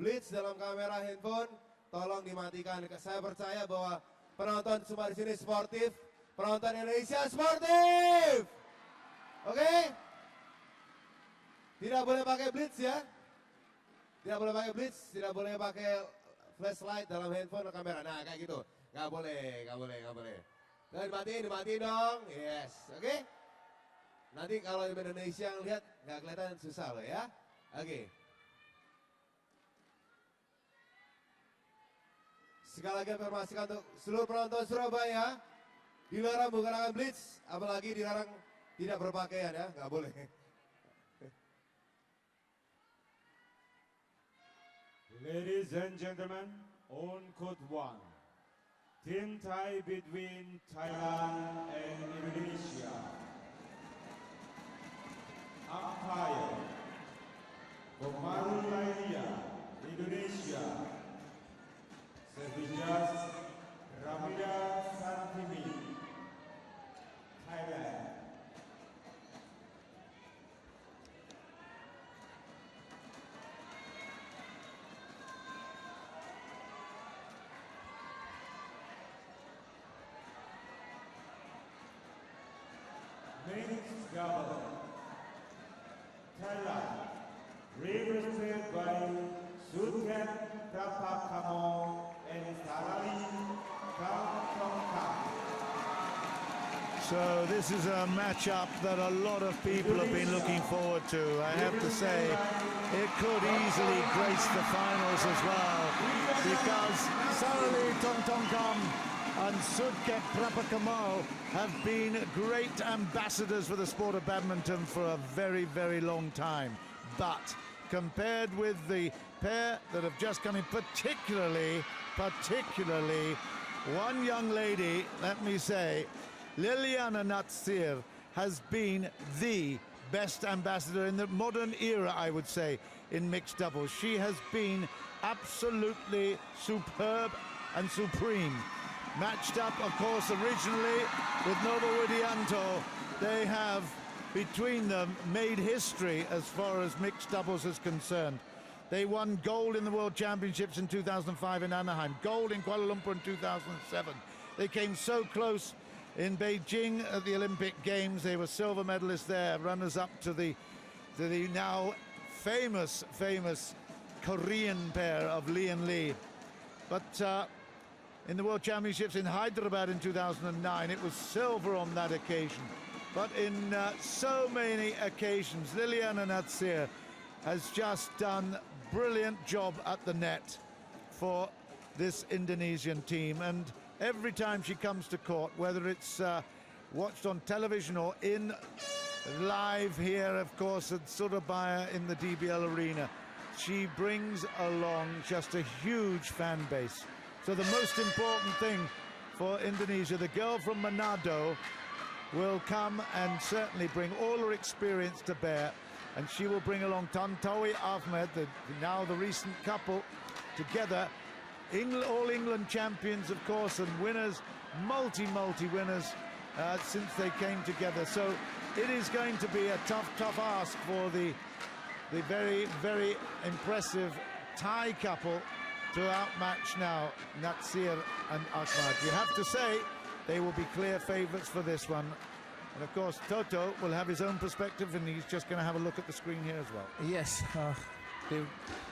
blitz dalam kamera handphone, tolong dimatikan. Saya percaya bahwa penonton semua di sini sportif, penonton Indonesia sportif. Oke? Tidak boleh pakai blitz ya. Tidak boleh pakai blitz, tidak boleh pakai flashlight dalam handphone atau kamera. Nah, kayak gitu. Nggak boleh, nggak boleh, nggak boleh. Dan dimatiin dong. Yes, oke? Nanti kalau di Indonesia yang lihat nggak kelihatan susah loh ya. Oke. Sekali lagi informasikan untuk seluruh penonton Surabaya, dilarang menggunakan blitz, apalagi dilarang tidak berpakaian ya, nggak boleh. Ladies and gentlemen, on court 1, team tie between Thailand and Indonesia. Umpire, Liliyana, Indonesia. Service Ramida Santimi, Thailand. Men's double, Thailand, represented by Sudket, S.Prapakamol, and Saralee, Tontowi. So this is a matchup that a lot of people have been looking forward to. I have to say, it could easily grace the finals as well, because Saralee, Tontowi and Sudket, S.Prapakamol have been great ambassadors for the sport of badminton for a very, very long time. But compared with the pair that have just come in, particularly one young lady, let me say, Liliyana L.Natsir has been the best ambassador in the modern era, I would say, in mixed doubles. She has been absolutely superb and supreme. Matched up, of course, originally with Nova Widianto. They have, between them, made history as far as mixed doubles is concerned. They won gold in the World Championships in 2005 in Anaheim, gold in Kuala Lumpur in 2007. They came so close in Beijing at the Olympic Games. They were silver medalists there, runners-up to the now famous Korean pair of Lee and Lee. But in the World Championships in Hyderabad in 2009, it was silver on that occasion. But in so many occasions, Liliyana L.Natsir has just done a brilliant job at the net for this Indonesian team. And every time she comes to court, whether it's watched on television or in live here, of course, at Surabaya in the DBL Arena, she brings along just a huge fan base. So the most important thing for Indonesia, the girl from Manado will come and certainly bring all her experience to bear, and she will bring along Tontowi Ahmad, now the recent couple, together, all England champions, of course, and winners, multi winners since they came together. So it is going to be a tough ask for the very, very impressive Thai couple to outmatch now L.Natsir and Ahmad. You have to say they will be clear favourites for this one. And of course, Toto will have his own perspective, and he's just going to have a look at the screen here as well. Yes,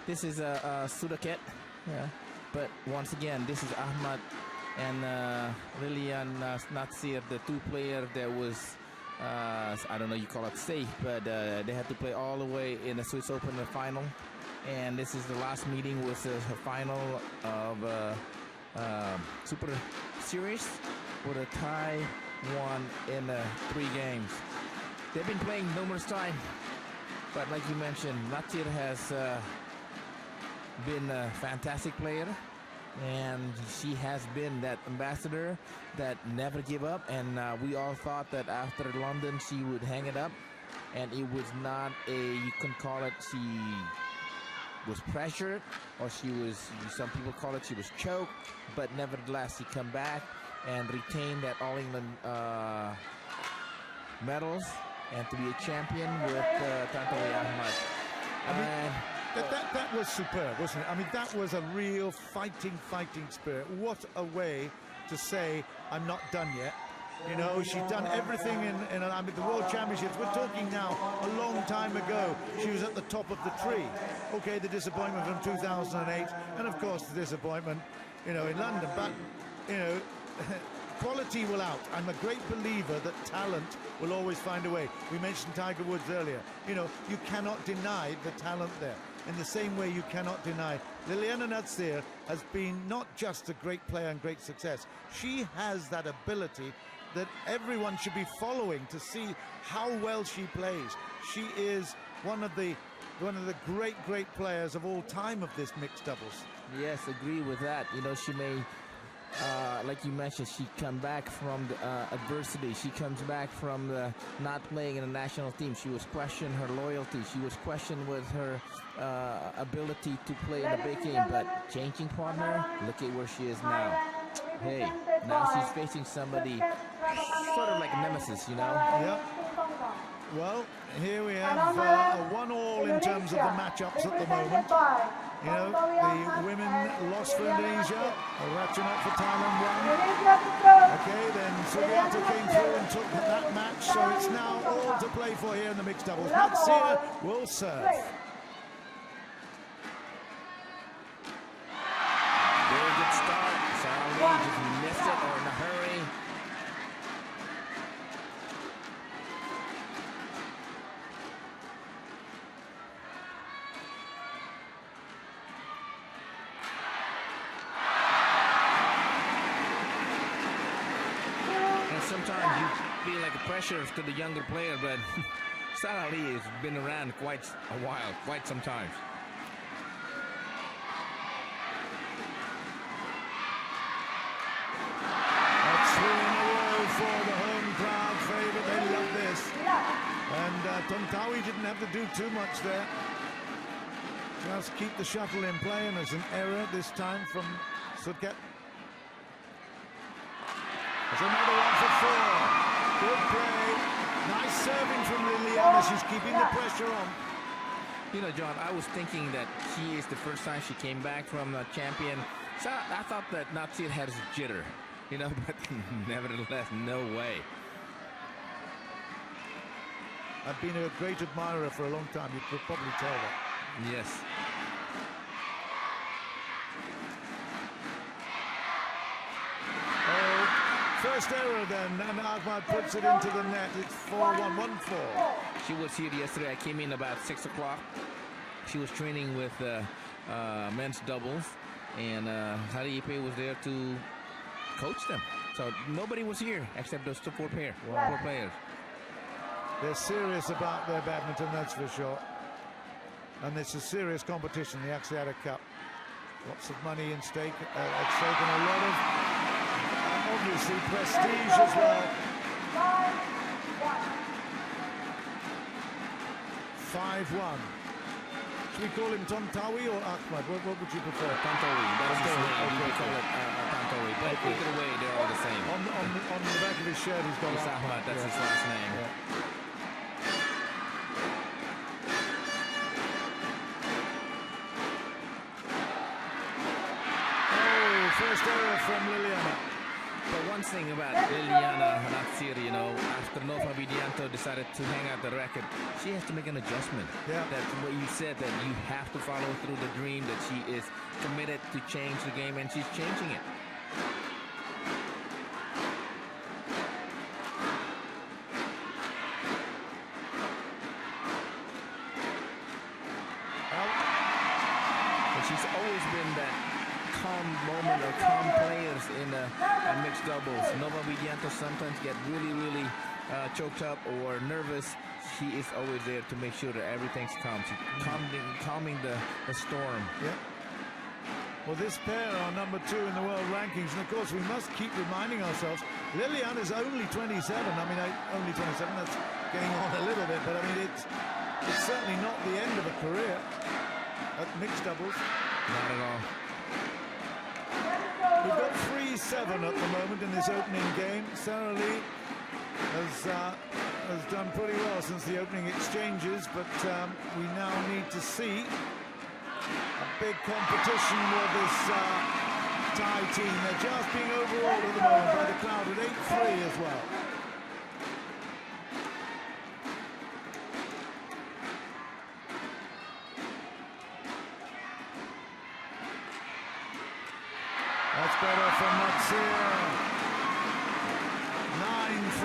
this is Sudket, yeah. But once again, this is Ahmad and Liliyana L.Natsir, the two players that was, I don't know, you call it safe, but they had to play all the way in the Swiss Open final. And this is the last meeting, was the final of Super Series, where the Thai won in 3 games. They've been playing numerous times, but like you mentioned, L.Natsir has been a fantastic player, and she has been that ambassador that never give up. And we all thought that after London she would hang it up, and it was not you can call it she was pressured, or she was, some people call it she was choked, but nevertheless she come back and retain that All England medals and to be a champion with Tontowi Ahmad. That was superb, wasn't it? I mean, that was a real fighting spirit. What a way to say, I'm not done yet. You know, she's done everything I mean, the World Championships. We're talking now a long time ago. She was at the top of the tree. Okay, the disappointment from 2008, and of course the disappointment, you know, in London. But, you know, quality will out. I'm a great believer that talent will always find a way. We mentioned Tiger Woods earlier. You know, you cannot deny the talent there. In the same way you cannot deny Liliyana Natsir has been not just a great player and great success. She has that ability that everyone should be following to see how well she plays. She is one of the great players of all time of this mixed doubles. Yes, agree with that. You know, she may, like you mentioned, she come back from the adversity. She comes back from not playing in the national team. She was questioned her loyalty. She was questioned with her ability to play in the big game. But changing partner, look at where she is now. Hey, now she's facing somebody sort of like a nemesis, you know? Yep. Well, here we have a 1-1 in terms of the matchups at the moment. You know, the women lost for Indonesia, Ratchanok for Thailand won. Okay, then Sudket came through and took that match, so it's now all to play for here in the mixed doubles. Natsir will serve. Very good start. Saralee just missed it or in a hurry. And sometimes you feel like a pressure to the younger player, but Saralee has been around quite a while, quite some time. For the home crowd favourite, they love this. And Tontowi didn't have to do too much there. Just keep the shuttle in play, and there's an error this time from Sudket. There's another one for 4. Good play. Nice serving from Liliyana. She's keeping the pressure on. You know, John, I was thinking that she is the first time she came back from a champion. So I thought that Natsir had a jitter. You know, but nevertheless, no way. I've been a great admirer for a long time. You could probably tell that. Yes. Oh, first error then, and Ahmad puts it into the net. It's 4-1, 1-4. She was here yesterday. I came in about 6 o'clock. She was training with men's doubles, and Saralee was there to coach them. So nobody was here except those 4 players. They're serious about their badminton, that's for sure. And it's a serious competition, the Axiata Cup. Lots of money in stake, at stake, and a lot of, obviously, prestige as well. 5-1. Should we call him Tontowi or Ahmad? What would you prefer? Tontowi. That is his name. We call it Tontowi. But either way, they're all the same. On the back of his shirt, he's got Ahmad. That's his last name. Yeah. Oh, first error from Liliyana. But one thing about Liliyana Natsir, you know, after Nova Widianto decided to hang out the racket, she has to make an adjustment. Yeah. That's what you said, that you have to follow through the dream, that she is committed to change the game, and she's changing it. But she's always been that calm moment or calm players in mixed doubles. Nova Widianto sometimes get really choked up or nervous. She is always there to make sure that everything's calm. She's calming the storm. Yeah. Well, this pair are number 2 in the world rankings, and of course we must keep reminding ourselves, Liliyana's only 27. I mean, only 27, that's getting on a little bit, but I mean, it's certainly not the end of a career at mixed doubles. Not at all. We've got 3-7 at the moment in this opening game. Saralee has done pretty well since the opening exchanges, but we now need to see A big competition with this Thai team. They're just being overawed at the moment by the crowd at 8-3 as well. That's better from Natsir.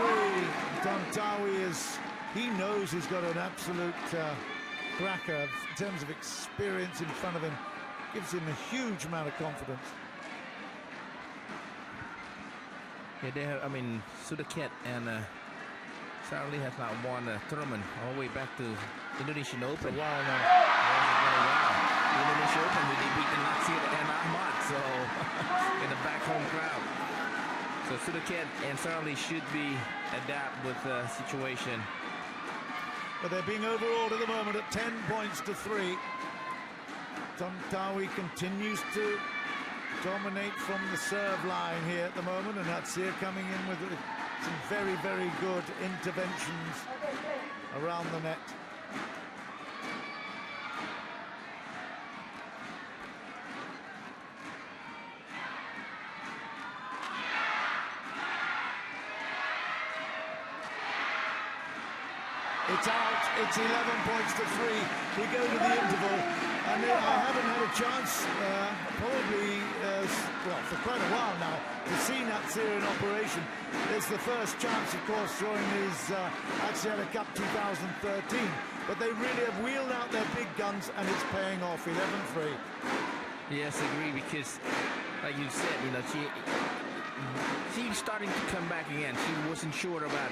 9-3. Tontowi he knows he's got an absolute cracker in terms of experience in front of him. Gives him a huge amount of confidence. Yeah, they have, I mean, Sudket and Saralee has not won a tournament all the way back to Indonesian Open. Wow, now. The Indonesian Open, they beat the L.Natsir and T.Ahmad, so in the back home crowd. So Sudket and Saralee should be adapt with the situation. But they're being overawed at the moment at 10 points to 3. Tontowi continues to dominate from the serve line here at the moment, and Natsir coming in with some very, very good interventions around the net. It's out, it's 11 points to 3. We go to the interval, and I haven't had a chance, probably, well, for quite a while now, to see Natsir in operation. It's the first chance, of course, during his Axiata Cup 2013. But they really have wheeled out their big guns, and it's paying off, 11-3. Yes, I agree, because, like you said, you know, she's starting to come back again. She wasn't sure about,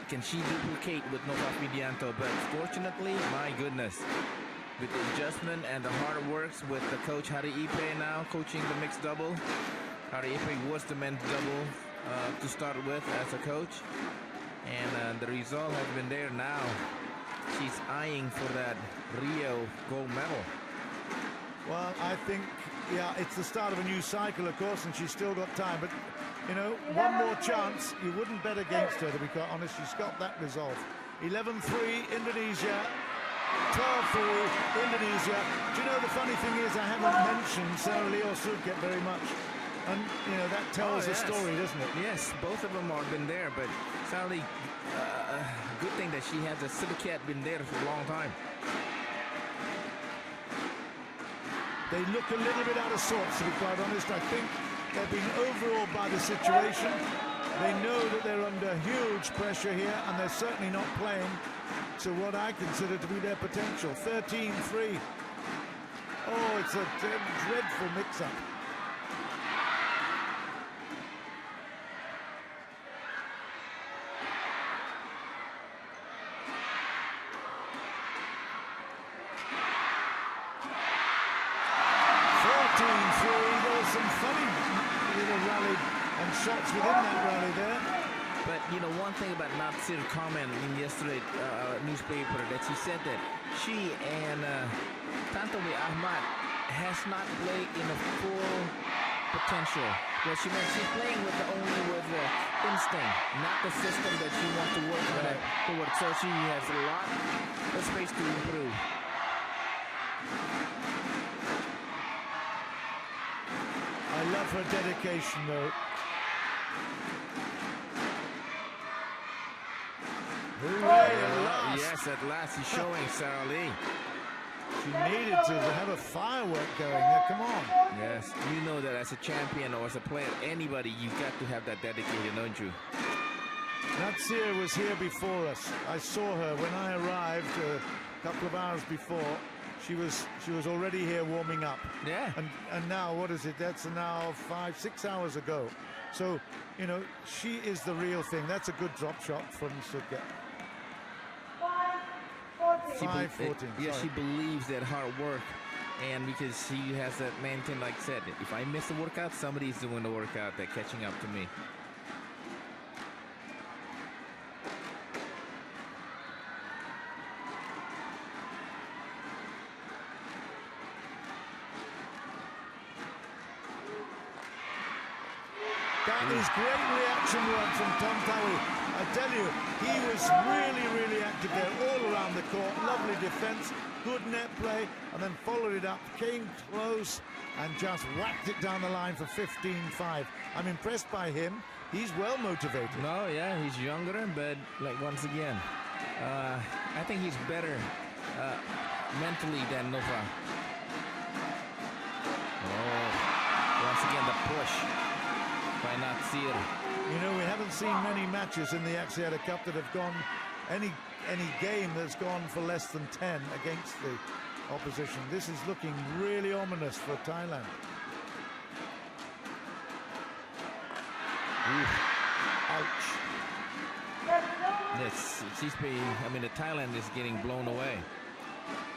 can she duplicate with Nova Widianto, but fortunately, my goodness, with the adjustment and the hard works with the coach Hari Ipe now coaching the mixed double. Hari Ipe was the men's double to start with as a coach, and the result has been there now. She's eyeing for that Rio gold medal. Well, I think, yeah, it's the start of a new cycle, of course, and she's still got time, but you know, one more chance. You wouldn't bet against her, to be quite honest. She's got that resolve. 11-3 Indonesia, 12-3 Indonesia. Do you know, the funny thing is I haven't mentioned Saralee or Sudket very much. And, you know, that tells the story, doesn't it? Yes, both of them have been there, but Saralee, good thing that she has a Sudket been there for a long time. They look a little bit out of sorts, to be quite honest. I think they're being overawed by the situation. They know that they're under huge pressure here, and they're certainly not playing to what I consider to be their potential. 13-3. Oh, it's a dreadful mix-up. Shots within that rally there. But you know, one thing about Natsir comment in yesterday's newspaper, that she said that she and Tontowi Ahmad has not played in a full potential. Well, she meant she's playing only with the instinct, not the system that she wants to work towards. So she has a lot of space to improve. I love her dedication, though. Yes, at last he's showing Saralee. She needed to have a firework going there, come on. Yes, you know that as a champion or as a player, anybody, you've got to have that dedicated, don't you? Natsir was here before us. I saw her when I arrived a couple of hours before. She was already here warming up. Yeah. And now, what is it? That's now 5-6 hours ago. So, you know, she is the real thing. That's a good drop shot from Sudket. 5-14. Yeah, she believes that hard work, and because she has that maintain, like I said, if I miss the workout, somebody's doing the workout, they're catching up to me. That is great reaction work from Tontowi. I tell you, he was really, really active there, all around the court. Lovely defense, good net play, and then followed it up, came close, and just whacked it down the line for 15-5. I'm impressed by him. He's well motivated. No, yeah, he's younger, but like once again, I think he's better mentally than Nova. Oh, once again the push by Natsir. You know, we haven't seen many matches in the Axiata Cup that have gone, any game that's gone for less than 10 against the opposition. This is looking really ominous for Thailand. Ouch. Yes, I mean, the Thailand is getting blown away.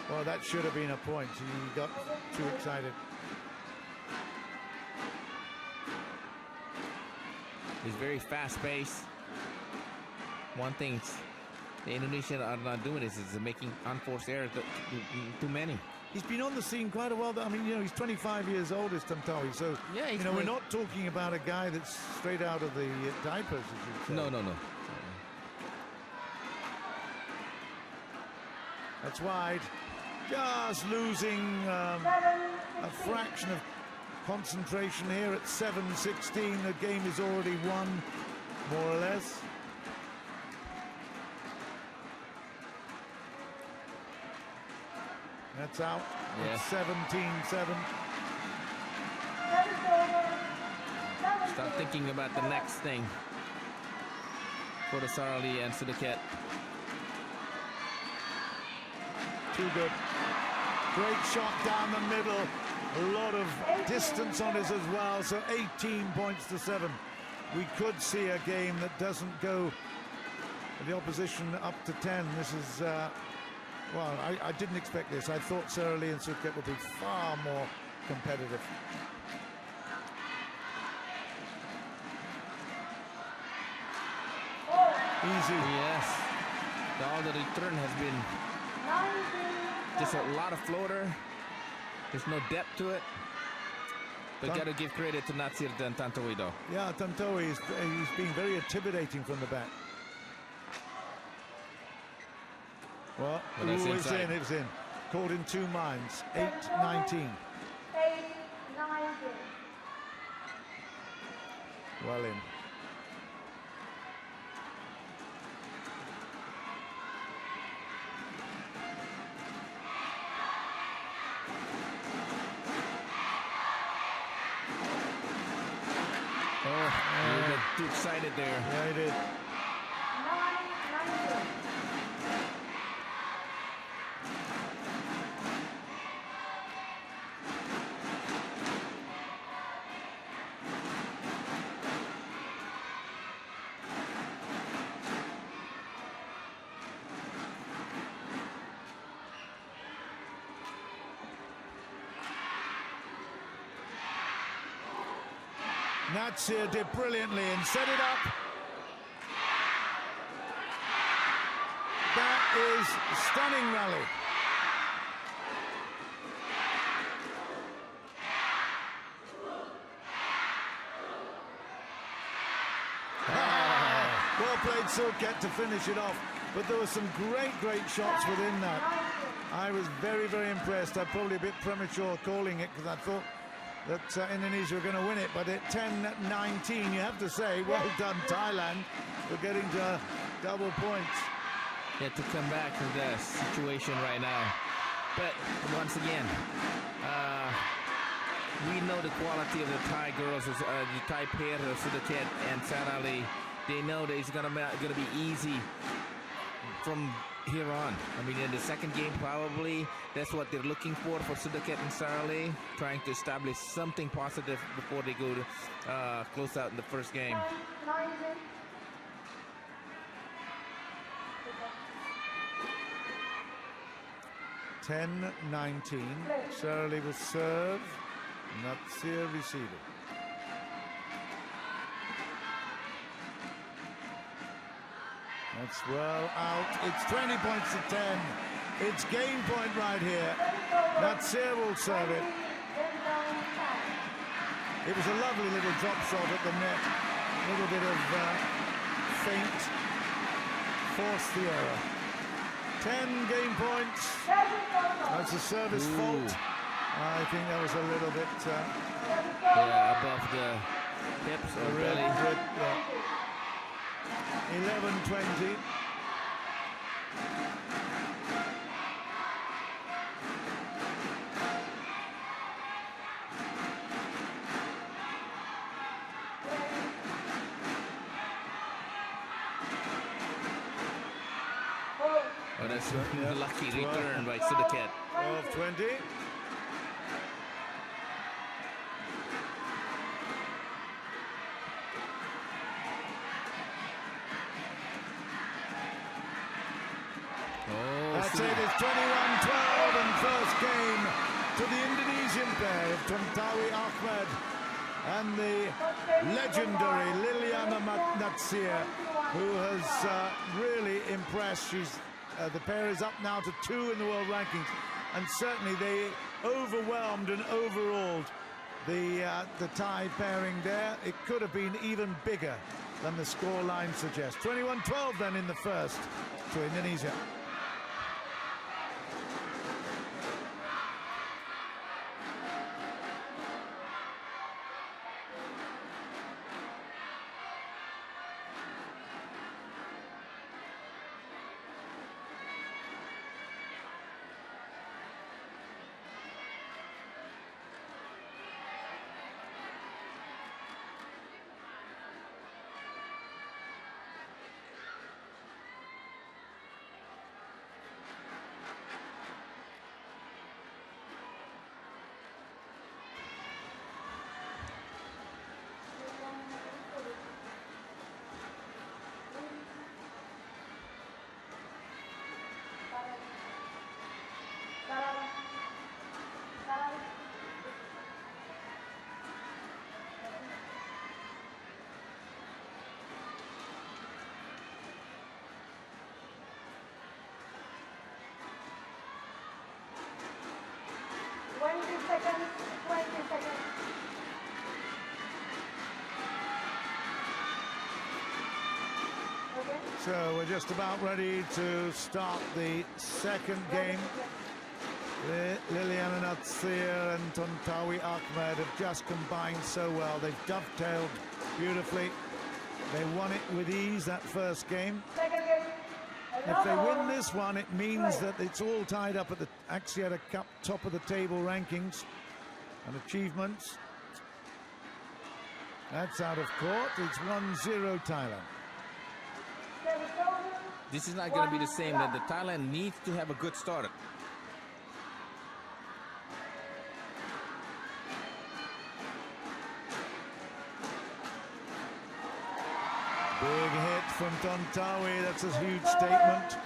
Well, that should have been a point. He got too excited. It's very fast-paced. One thing the Indonesians are not doing is making unforced errors too many. He's been on the scene quite a while. I mean, you know, he's 25 years old, is Tontowi. So, yeah, you know, we're not talking about a guy that's straight out of the diapers, as you say. No. That's wide. Just losing a fraction of concentration here at 7-16. The game is already won, more or less. That's out. Yeah. It's 17-7. Start thinking about the next thing for the Saralee and Sudket. Too good. Great shot down the middle. A lot of distance on it as well. So 18 points to 7. We could see a game that doesn't go the opposition up to 10. This is, well, I didn't expect this. I thought Saralee and Sudket would be far more competitive. Easy. Yes. All the return has been just a lot of floater. There's no depth to it. But got to give credit to Natsir and Tontowi though. Yeah, Tontowi he's being very intimidating from the back. Well, But that's it's in, it's in. Caught in two minds. 8-19. Well in. You got too excited there. Yeah, he did. Natsir did brilliantly and set it up. That is a stunning rally. Well played Sudket to finish it off, but there were some great shots within that. I was very impressed. I'm probably a bit premature calling it because I thought that Indonesia were going to win it, but at 10-19, you have to say, well done Thailand for getting to double points. Yeah, to come back to the situation right now. But once again, we know the quality of the Thai girls, the Thai pair of Sudket and Saralee. They know that it's gonna be easy from here on. I mean, in the second game, probably that's what they're looking for Sudket and Saralee, trying to establish something positive before they go to close out in the first game. 10-19. Saralee will serve. Natsir receiving. That's well out. It's 20 points to 10. It's game point right here. Natsir will serve it. It was a lovely little drop shot at the net. A little bit of feint forced the error. 10 game points. That's a service fault. I think that was a little bit... yeah, above the hips or belly. 11-20. Oh, that's a lucky return by Sudket. 12-20. That's it, it's 21-12 and first game to the Indonesian pair of Tontowi Ahmad and the legendary Liliyana Natsir, who has really impressed. The pair is up now to 2 in the world rankings, and certainly they overwhelmed and overawed the Thai pairing there. It could have been even bigger than the scoreline suggests. 21-12 then in the first to Indonesia. So we're just about ready to start the second game. Liliyana Natsir and Tontowi Ahmad have just combined so well. They've dovetailed beautifully. They won it with ease, that first game. If they win this one, it means that it's all tied up at the Axiata Cup top of the table rankings and achievements. That's out of court. It's 1-0 Thailand. This is not going to be the same. That the Thailand needs to have a good start. Big hit from Tontowi. That's a huge statement.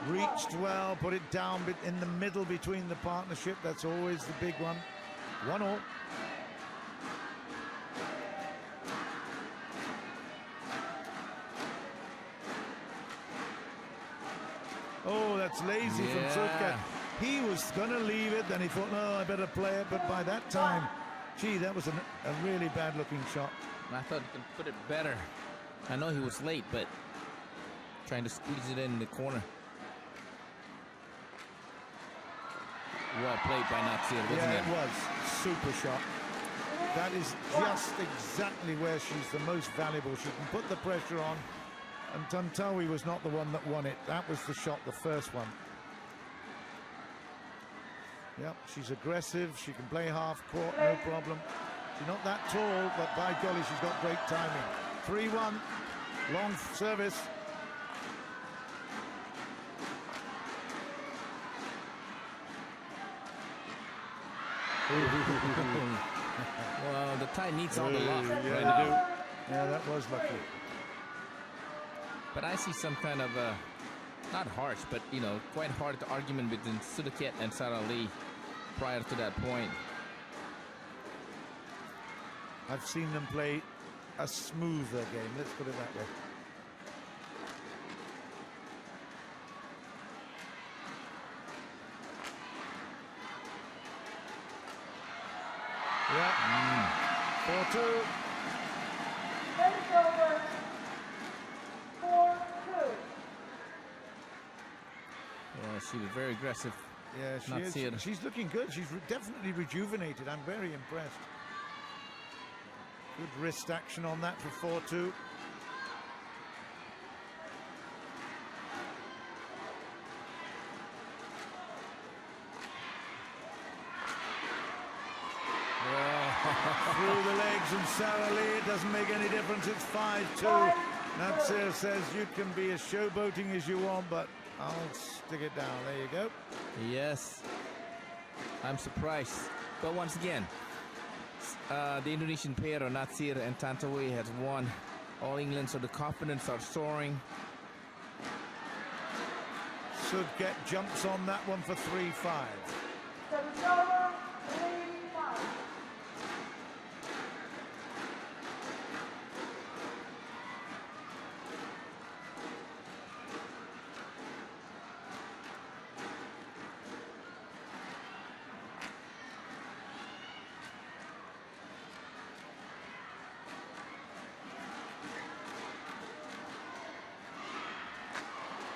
Reached well, put it down in the middle between the partnership. That's always the big one. 1-1. Oh, that's lazy from Sudket. He was going to leave it, then he thought, no, I better play it. But by that time, gee, that was a really bad-looking shot. I thought he could put it better. I know he was late, but trying to squeeze it in the corner. Well played by Natsir, wasn't it? Yeah, it was. Super shot. That is just exactly where she's the most valuable. She can put the pressure on. And Tontowi was not the one that won it. That was the shot, the first one. Yep, she's aggressive. She can play half court, no problem. She's not that tall, but by golly, she's got great timing. 3-1, long service. Well, the Thai needs all the luck yeah, right now. Yeah, that was lucky. But I see some kind of, not harsh, but, you know, quite hard argument between Sudket and Saralee prior to that point. I've seen them play a smoother game, let's put it that way. Yeah. 4-2. She was very aggressive. Yeah, she Natsir. is. She's looking good. She's definitely rejuvenated. I'm very impressed. Good wrist action on that for 4-2. Through the legs and Saralee, it doesn't make any difference. It's 5-2. Natsir says you can be as showboating as you want, but I'll stick it down. There you go. Yes, I'm surprised. But once again, the Indonesian pair of Natsir and Tontowi has won All England, so the confidence are soaring. Sudket jumps on that one for 3-5.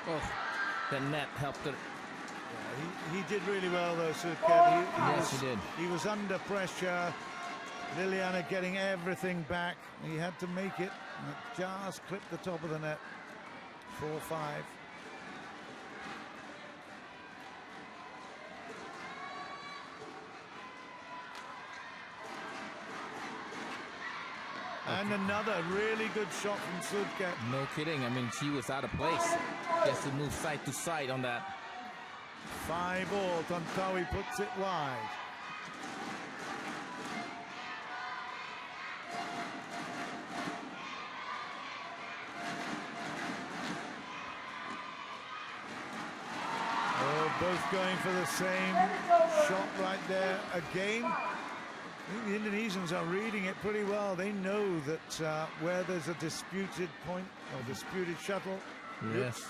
Oh, the net helped her. Yeah, he did really well though, Sudket. Yes, he did. He was under pressure. Liliyana getting everything back. He had to make it. And it just clipped the top of the net. 4-5. And another really good shot from Sudket. No kidding. I mean, she was out of place. Just to move side to side on that. 5-all. Tontowi puts it wide. Oh, both going for the same shot right there again. I think the Indonesians are reading it pretty well. They know that where there's a disputed point or disputed shuttle, Yes.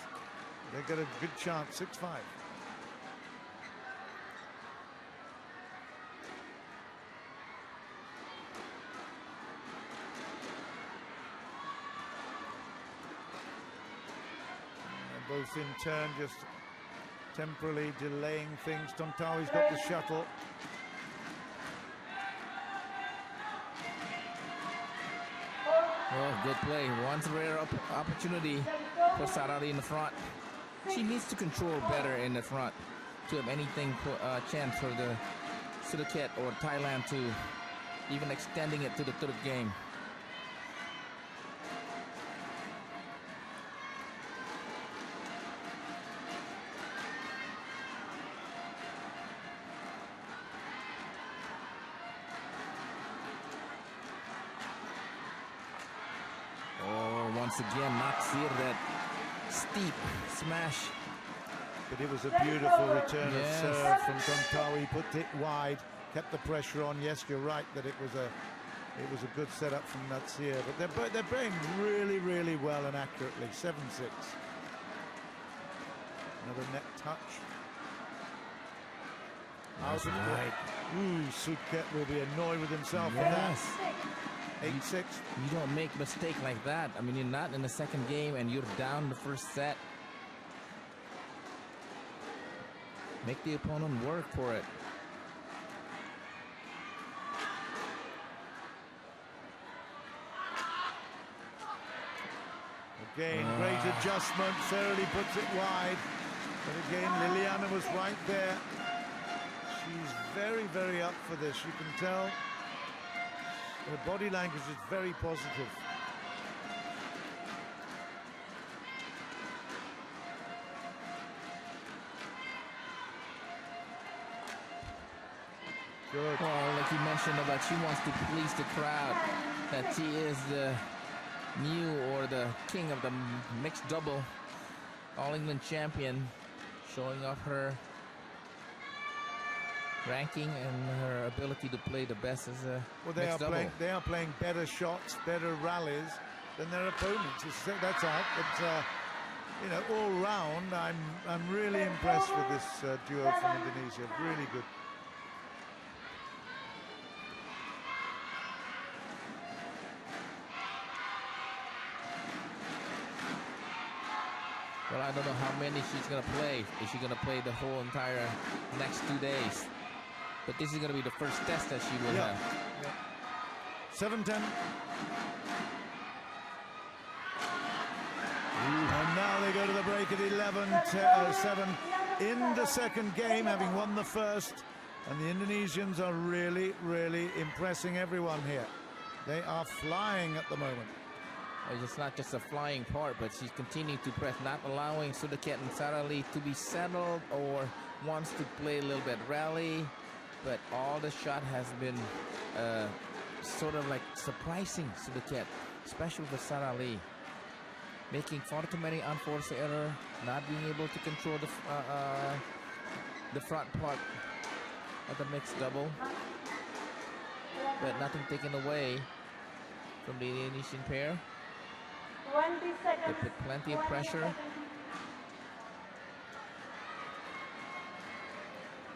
they got a good chance. 6-5. Both in turn just temporarily delaying things. Tontowi's got the shuttle. Oh, good play. Once rare opportunity for Saralee in the front. She needs to control better in the front to have anything chance for the Sudket or Thailand to even extending it to the third game. Once again, Natsir, that steep smash. But it was a beautiful return Yes. of serve from Tontowi. Put it wide, kept the pressure on. Yes, you're right that it was a good setup from Natsir. But they're playing really, really well and accurately. 7-6. Another net touch. That's right. Ooh, Sudket will be annoyed with himself for that. Yes. 8-6. You don't make mistake like that. I mean, you're not in the second game and you're down the first set. Make the opponent work for it. Again, great adjustment. Saralee puts it wide. But again, Liliyana was right there. She's very, very up for this. You can tell her body language is very positive. Good. Well, like you mentioned about she wants to please the crowd, that she is the new or the king of the mixed double All England champion, showing off her ranking and her ability to play the best as a mixed double. They are playing better shots, better rallies than their opponents. That's out. But you know, all round, I'm really impressed with this duo from Indonesia. Really good. Well, Well, I don't know how many she's going to play. Is she going to play the whole entire next 2 days? But this is going to be the first test that she will have. Yeah. 7-10. And now they go to the break at 11-7 in the second game, having won the first. And the Indonesians are really, really impressing everyone here. They are flying at the moment. It's not just a flying part, but she's continuing to press, not allowing Sudket and Saralee to be settled or wants to play a little bit rally. But all the shot has been sort of like surprising Sudket, especially for Saralee. Making far too many unforced error, not being able to control the front part of the mixed double. But nothing taken away from the Indonesian pair. 20 seconds. They put plenty of pressure.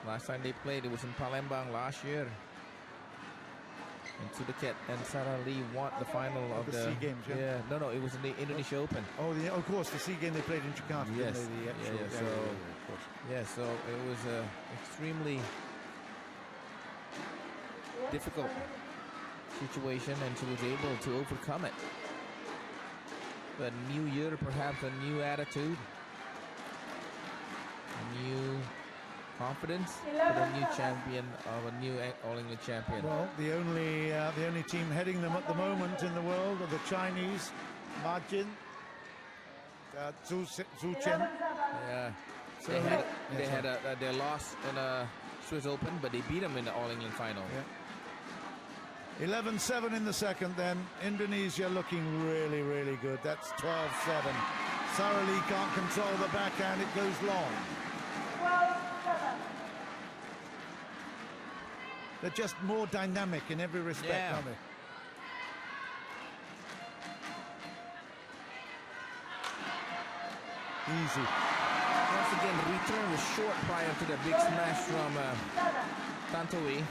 Last time they played, it was in Palembang last year. And Sudket and Saralee won the final of the SEA Games, yeah? No, it was in the Indonesia Open. Oh, of course, the SEA Game they played in Jakarta. Yes, didn't they? So it was a extremely difficult situation, and she was able to overcome it. But new year, perhaps a new attitude, a new confidence for the new champion of a new All England champion. Well, the only team heading them at the moment in the world are the Chinese, Marjin, Zhu Chen. Yeah, So they had their loss in a Swiss Open, but they beat them in the All England final. Yeah. 11-7 in the second then. Indonesia looking really, really good. That's 12-7. Saralee can't control the backhand. It goes long. 12-7. They're just more dynamic in every respect, aren't they? Easy. Once again, the return was short prior to the big smash from Tontowi.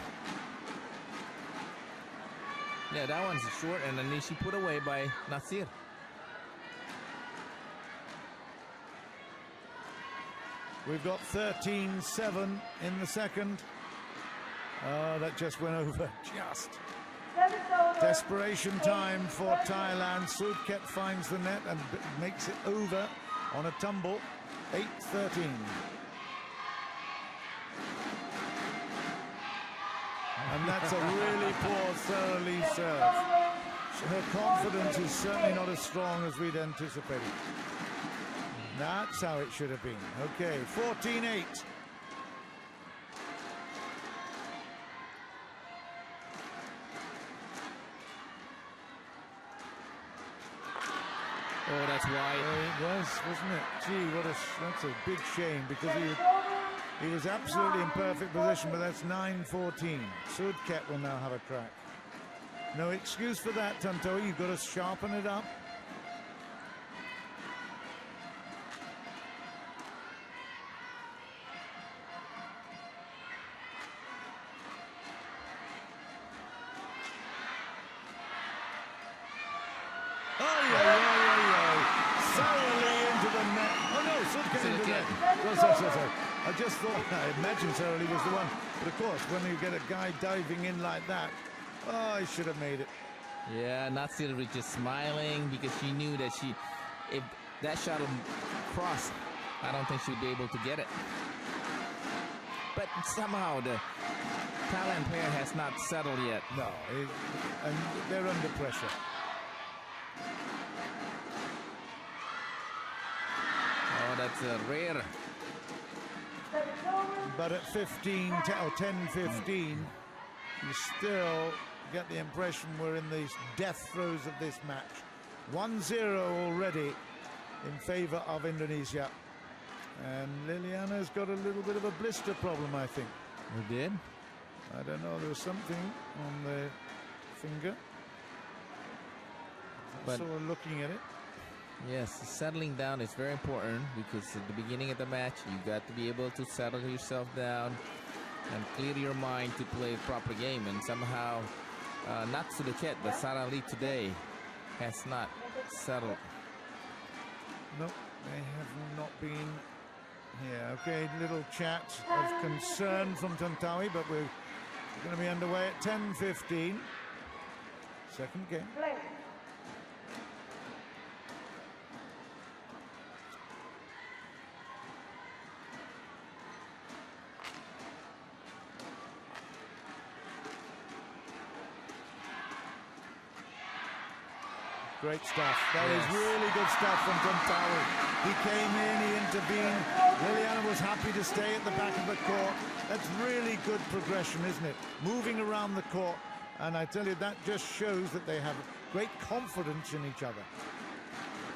Yeah, that one's short, and then she put away by Natsir. We've got 13-7 in the second. That just went over, just. Desperation time for Thailand. Sudket finds the net and makes it over on a tumble. 8-13. And that's a really poor Saralee serve. Her confidence is certainly not as strong as we'd anticipated. That's how it should have been. Okay, 14-8. Oh, that's wide. It was, wasn't it? Gee, that's a big shame, because he was absolutely in perfect position, but that's 9-14. Sudket will now have a crack. No excuse for that, Tontowi. You've got to sharpen it up. Saralee into the net. Oh no, Sudket into the net. Sorry. I just thought, I imagined Saralee was the one. But of course, when you get a guy diving in like that, oh, he should have made it. Yeah, Natsir was just smiling because she knew that if that shot would cross, I don't think she'd be able to get it. But somehow the Thailand pair has not settled yet. No, and they're under pressure. Oh, that's rare. But at 10-15, you still get the impression we're in these death throes of this match. 1-0 already in favor of Indonesia. And Liliyana's got a little bit of a blister problem, I think. We did? I don't know, there was something on the finger. But so we're looking at it. Yes, settling down is very important, because at the beginning of the match, you got to be able to settle yourself down and clear your mind to play a proper game. And somehow, not Sudket, but Saralee today has not settled. No, They have not been here. Okay, little chat of concern from Tontowi, but we're going to be underway at 10:15. Second game. Play. Great stuff. That is really good stuff from Tontowi. He came in, he intervened. Liliyana was happy to stay at the back of the court. That's really good progression, isn't it? Moving around the court. And I tell you, that just shows that they have great confidence in each other.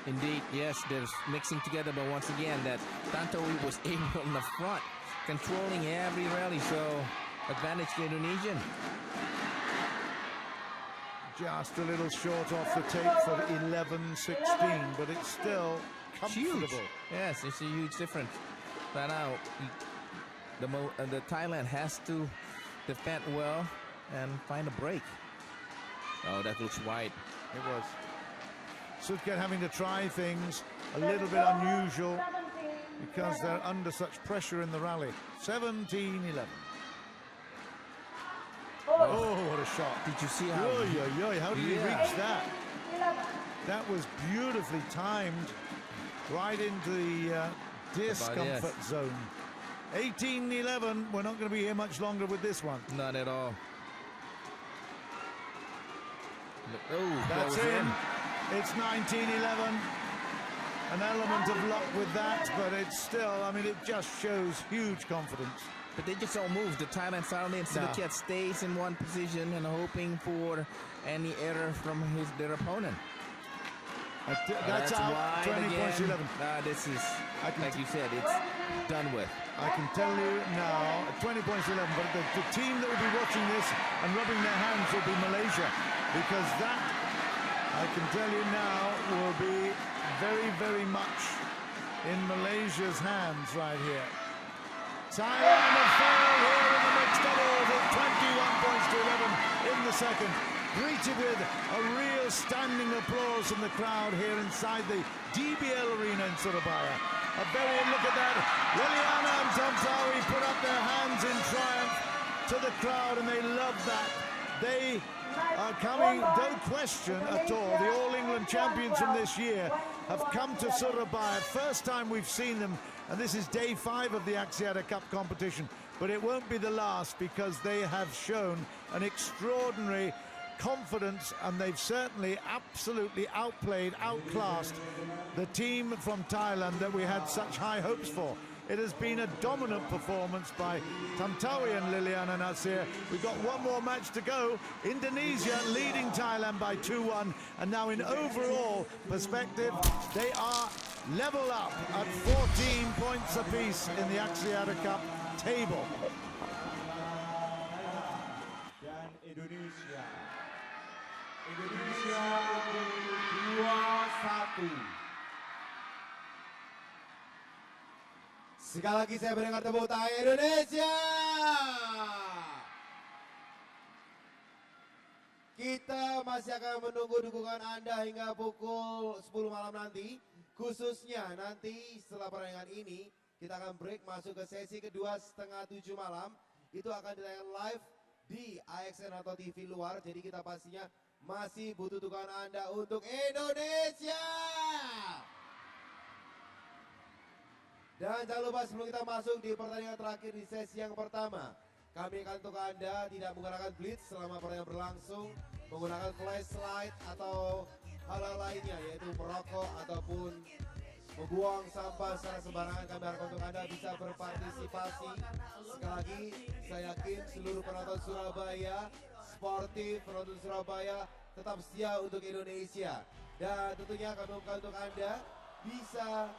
Indeed, yes, they're mixing together, but once again, that Tontowi was able in the front, controlling every rally, so advantage to Indonesian. Just a little short off the tape for 11-16, but it's still comfortable. Huge. Yes, it's a huge difference. Right now, the Thailand has to defend well and find a break. Oh, that looks wide. It was. Sudket having to try things a little bit unusual because they're under such pressure in the rally. 17-11. Oh, what a shot. Did you see how... How did he reach that? That was beautifully timed right into the discomfort zone. 18-11. We're not going to be here much longer with this one. Not at all. Oh, that's in. It's 19-11. An element of luck with that, but it's still, I mean, it just shows huge confidence. But they just all move. The Thailand Saralee and Sudket stays in one position and hoping for any error from their opponent. That's out. 20-11. This is, like you said, it's done with. I can tell you now, 20-11, but the team that will be watching this and rubbing their hands will be Malaysia, because that, I can tell you now, will be very, very much in Malaysia's hands right here. Thailand have failed here in the mixed doubles at 21 points to 11 in the second. Greeted with a real standing applause from the crowd here inside the DBL arena in Surabaya. A very, look at that, Liliyana and Tontowi put up their hands in triumph to the crowd, and they love that. They are coming, don't question at all, the All England champions from this year have come to Surabaya. First time we've seen them, and this is day 5 of the Axiata Cup competition. But it won't be the last, because they have shown an extraordinary confidence, and they've certainly absolutely outplayed, outclassed the team from Thailand that we had such high hopes for. It has been a dominant performance by Tontowi and L.Natsir. We've got one more match to go. Indonesia leading Thailand by 2-1, and now in overall perspective, they are level up at 14 points apiece in the Axiata Cup table. Dan Indonesia. Indonesia 2-1. Sekali lagi saya mendengar tepuk tangan Indonesia. Kita masih akan menunggu dukungan Anda hingga pukul 10 malam nanti. Khususnya nanti setelah pertandingan ini, kita akan break masuk ke sesi kedua setengah 7 malam. Itu akan ditayangkan live di ASEAN atau TV luar. Jadi kita pastinya masih butuh dukungan Anda untuk Indonesia. Dan jangan lupa sebelum kita masuk di pertandingan terakhir di sesi yang pertama, kami akan untuk Anda tidak menggunakan blitz selama pertandingan berlangsung, menggunakan flashlight atau hal-hal lainnya, yaitu merokok ataupun membuang sampah secara sembarangan. Kami harapkan untuk Anda bisa berpartisipasi. Sekali lagi, saya yakin seluruh penonton Surabaya, sportif penonton Surabaya, tetap setia untuk Indonesia. Dan tentunya kami minta untuk Anda bisa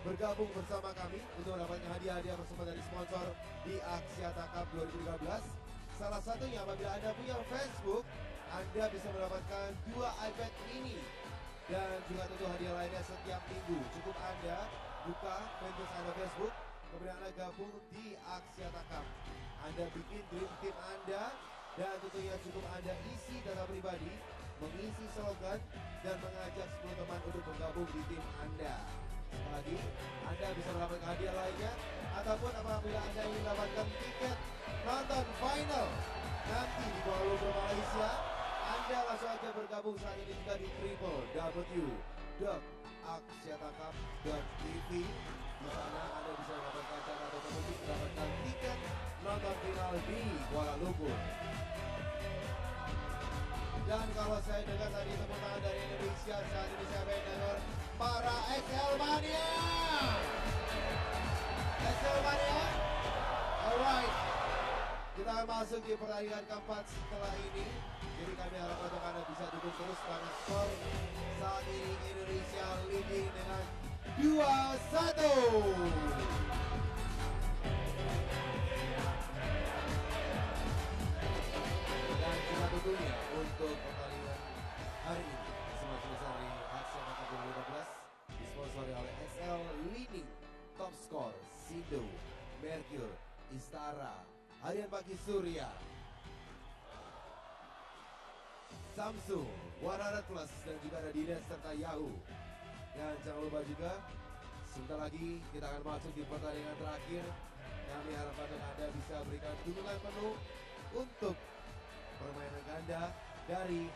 bergabung bersama kami untuk mendapatkan hadiah-hadiah bersama dari sponsor di Axiata Cup 2013. Salah satunya apabila Anda punya Facebook, Anda bisa mendapatkan 2 iPad mini dan juga tentu hadiah lainnya setiap minggu. Cukup Anda buka fanpage Anda Facebook, kemudian Anda gabung di Axiata Cup. Anda bikin dream team Anda, Dan tentunya cukup Anda isi data pribadi, mengisi slogan, dan mengajak 10 teman untuk bergabung di tim Anda. Sekali lagi, Anda bisa mendapatkan hadiah lainnya, ataupun apabila Anda ingin mendapatkan tiket nonton final nanti di Kuala Lumpur, Malaysia, Anda langsung aja bergabung saat ini juga di www.axiatacup.tv. Di sana Anda bisa mendapatkan cara atau untuk mendapatkan tiket nonton final di Kuala Lumpur. Dan kalau saya dengar tadi tepuk tangan dari Indonesia, saat ini saya pengen dengar para XL Mania. XL Mania. Alright. Kita akan masuk di pertandingan keempat setelah ini. Jadi kami harap untuk Anda bisa dukung terus karena skor saat ini Indonesia leading dengan 2-1. Dan juga tentunya untuk pertandingan hari ini semua besar di Axiata Cup 2015 disponsori oleh XL Leading Top Score Sindo, Merkur, Istara, Harian Pagi Surya, Samsung, 100 Plus, dan juga ada Dinas serta Yahoo. Dan jangan lupa juga, sebentar lagi kita akan masuk di pertandingan terakhir. Kami harapkan Anda bisa berikan dukungan penuh untuk permainan ganda dari